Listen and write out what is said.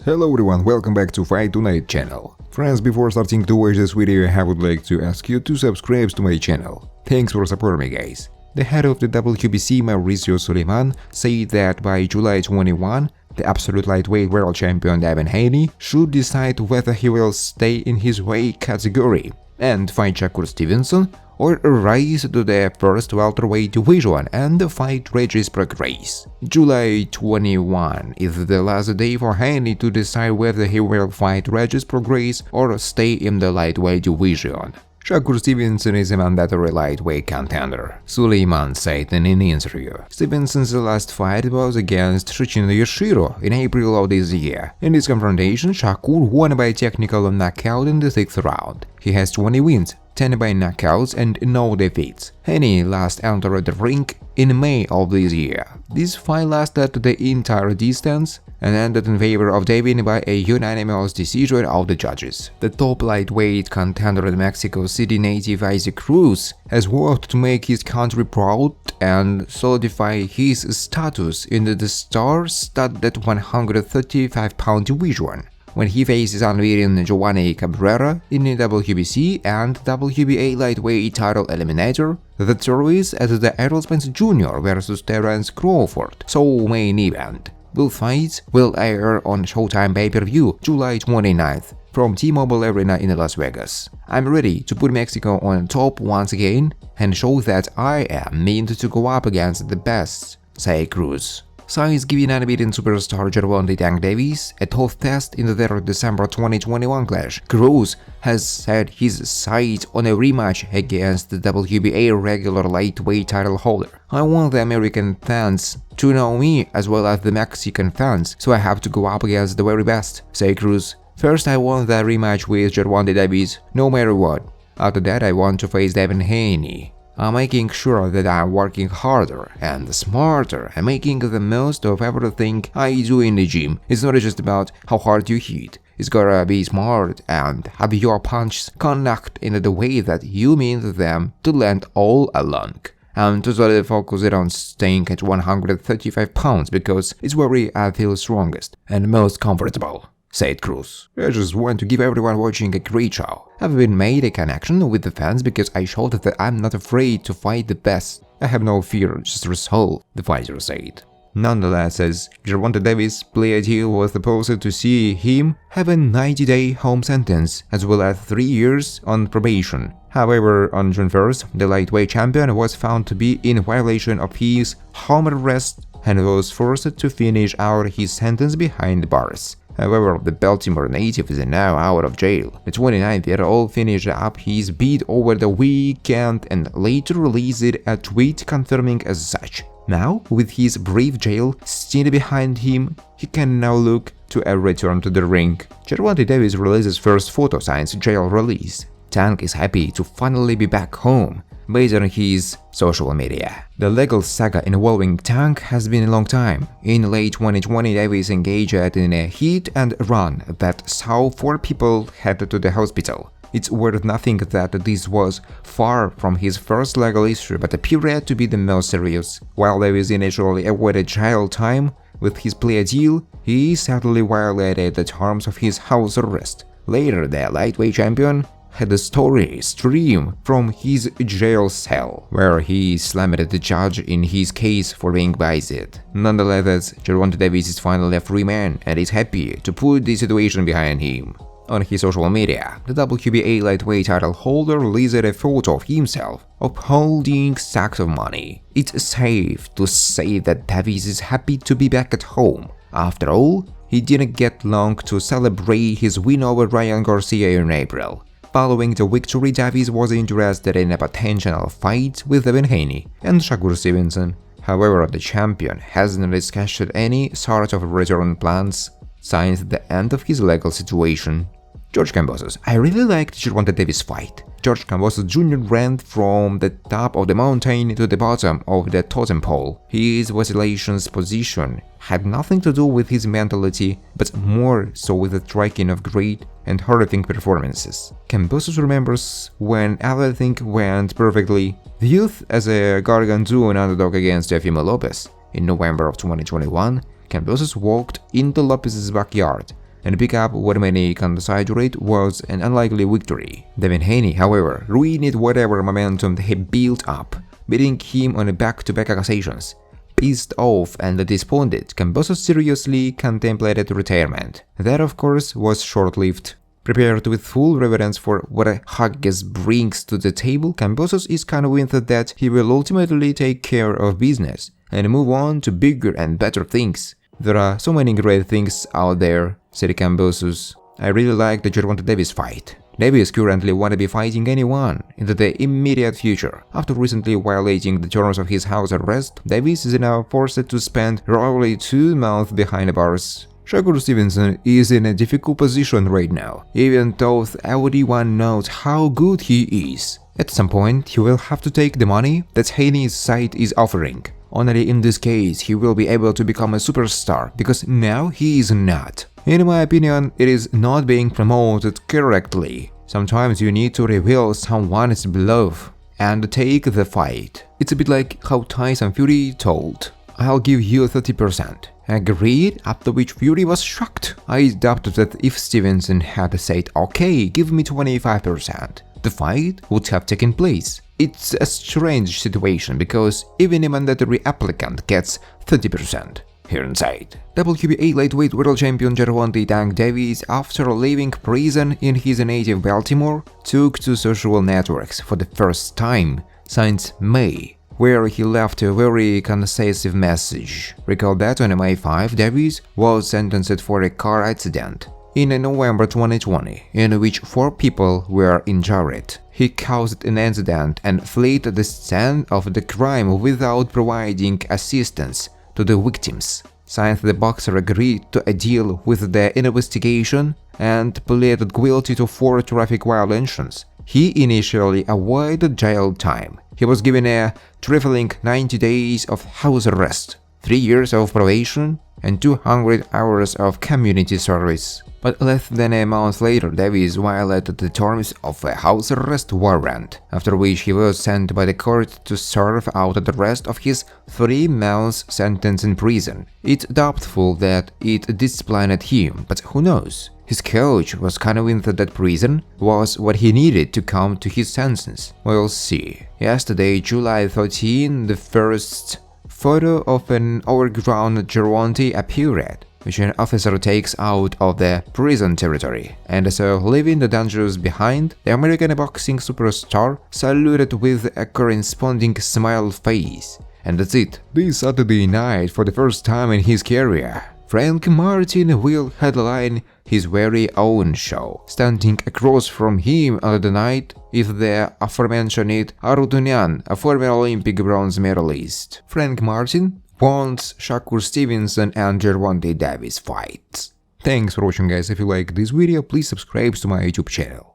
Hello everyone, welcome back to Fight Tonight channel. Friends, before starting to watch this video, I would like to ask you to subscribe to my channel. Thanks for supporting me, guys. The head of the WBC, Mauricio Suleiman, said that by July 21, the absolute lightweight world champion Devin Haney should decide whether he will stay in his weight category and fight Shakur Stevenson, or rise to the first welterweight division and fight Regis Progreis. July 21 is the last day for Haney to decide whether he will fight Regis Progreis or stay in the lightweight division. Shakur Stevenson is a mandatory lightweight contender, Suleiman said in an interview. Stevenson's last fight was against Shuichiro Yoshino in April of this year. In this confrontation, Shakur won by technical knockout in the 6th round. He has 20 wins, 10 by knockouts and no defeats. Haney last entered the ring in May of this year. This fight lasted the entire distance and ended in favor of Devin by a unanimous decision of the judges. The top lightweight contender in Mexico City native Cruz has worked to make his country proud and solidify his status in the star-studded 135-pound division, when he faces unbeaten Giovanni Cabrera in the WBC and WBA lightweight title eliminator, the tourist at the Errol Spence Jr. vs Terence Crawford main event. Both fights will air on Showtime pay-per-view July 29th from T-Mobile Arena in Las Vegas. I'm ready to put Mexico on top once again and show that I am meant to go up against the best, said Cruz. Since giving unbeaten superstar Gervonta Davis a tough test in their December 2021 clash, Cruz has set his sights on a rematch against the WBA regular lightweight title holder. I want the American fans to know me as well as the Mexican fans, so I have to go up against the very best, said Cruz. First, I want the rematch with Gervonta Davis, no matter what. After that, I want to face Devin Haney. I'm making sure that I'm working harder and smarter and making the most of everything I do in the gym. It's not just about how hard you hit. It's gotta be smart and have your punches connect in the way that you mean them to land all along. I'm totally focused on staying at 135 pounds because it's where I feel strongest and most comfortable, said Cruz. I just want to give everyone watching a great show. I've been made a connection with the fans because I showed that I'm not afraid to fight the best. I have no fear, just resolve, the fighter said. Nonetheless, as Gervonta Davis' plea deal was supposed to see him have a 90-day home sentence as well as 3 years on probation. However, on June 1st, the lightweight champion was found to be in violation of his home arrest and was forced to finish out his sentence behind bars. However, the Baltimore native is now out of jail. The 29-year-old finished up his bid over the weekend and later released a tweet confirming as such. Now, with his brief jail stint behind him, he can now look to a return to the ring. Gervonta Davis releases first photo since jail release. Tank is happy to finally be back home, based on his social media. The legal saga involving Tank has been a long time. In late 2020, Davis engaged in a hit and run that saw 4 people head to the hospital. It's worth nothing that this was far from his first legal issue but appeared to be the most serious. While Davis initially avoided jail time with his plea deal, he sadly violated the terms of his house arrest. Later, the lightweight champion had a story stream from his jail cell, where he slammed the judge in his case for being biased. Nonetheless, Gervonta Davis is finally a free man and is happy to put the situation behind him. On his social media, the WBA lightweight title holder released a photo of himself holding sacks of money. It's safe to say that Davis is happy to be back at home. After all, he didn't get long to celebrate his win over Ryan Garcia in April. Following the victory, Davis was interested in a potential fight with Devin Haney and Shakur Stevenson. However, the champion hasn't discussed any sort of return plans since the end of his legal situation. George Cambosos. I really liked Gervonta Davis' fight. George Cambosos Jr. ran from the top of the mountain to the bottom of the totem pole. His vacillations position had nothing to do with his mentality, but more so with the striking of great and horrific performances. Cambosos remembers when everything went perfectly. The youth as a gargantuan underdog against Teofimo Lopez. In November of 2021, Cambosos walked into Lopez's backyard and pick up what many considered was an unlikely victory. Devin Haney, however, ruined whatever momentum he built up, beating him on back-to-back occasions. Pissed off and despondent, Cambosos seriously contemplated retirement. That, of course, was short-lived. Prepared with full reverence for what a Huggies brings to the table, Cambosos is convinced that he will ultimately take care of business and move on to bigger and better things. "There are so many great things out there," said Cambosos. "I really like the Gervonta Davis fight. Davis currently won't be fighting anyone in the immediate future. After recently violating the terms of his house arrest, Davis is now forced to spend roughly 2 months behind bars. Shakur Stevenson is in a difficult position right now, even though everyone knows how good he is. At some point, he will have to take the money that Haney's side is offering. Only in this case he will be able to become a superstar, because now he is not. In my opinion, it is not being promoted correctly. Sometimes you need to reveal someone's bluff and take the fight. It's a bit like how Tyson Fury told, 'I'll give you 30%. Agreed, after which Fury was shocked. I doubt that if Stevenson had said, "Okay, give me 25%, the fight would have taken place. It's a strange situation because even a mandatory applicant gets 30%. Here inside. WBA lightweight world champion Gervonta Davis, after leaving prison in his native Baltimore, took to social networks for the first time since May, where he left a very concise message. Recall that on May 5, Davis was sentenced for a car accident in November 2020, in which 4 people were injured. He caused an incident and fled the scene of the crime without providing assistance to the victims. Since the boxer agreed to a deal with the investigation and pleaded guilty to 4 traffic violations, he initially avoided jail time. He was given a trifling 90 days of house arrest, 3 years of probation, and 200 hours of community service. But less than a month later, Davis violated the terms of a house arrest warrant, after which he was sent by the court to serve out the rest of his 3-month sentence in prison. It's doubtful that it disciplined him, but who knows? His coach was convinced that prison was what he needed to come to his senses. We'll see. Yesterday, July 13, the first photo of an overgrown Gervonta appeared, which an officer takes out of the prison territory, and so leaving the dangers behind, the American boxing superstar saluted with a corresponding smile face. And that's it. This Saturday night, for the first time in his career, Frank Martin will headline his very own show. Standing across from him on the night is the aforementioned Arutunian, a former Olympic bronze medalist. Frank Martin wants Shakur Stevenson and Gervonta Davis fights. Thanks for watching, guys. If you like this video, please subscribe to my YouTube channel.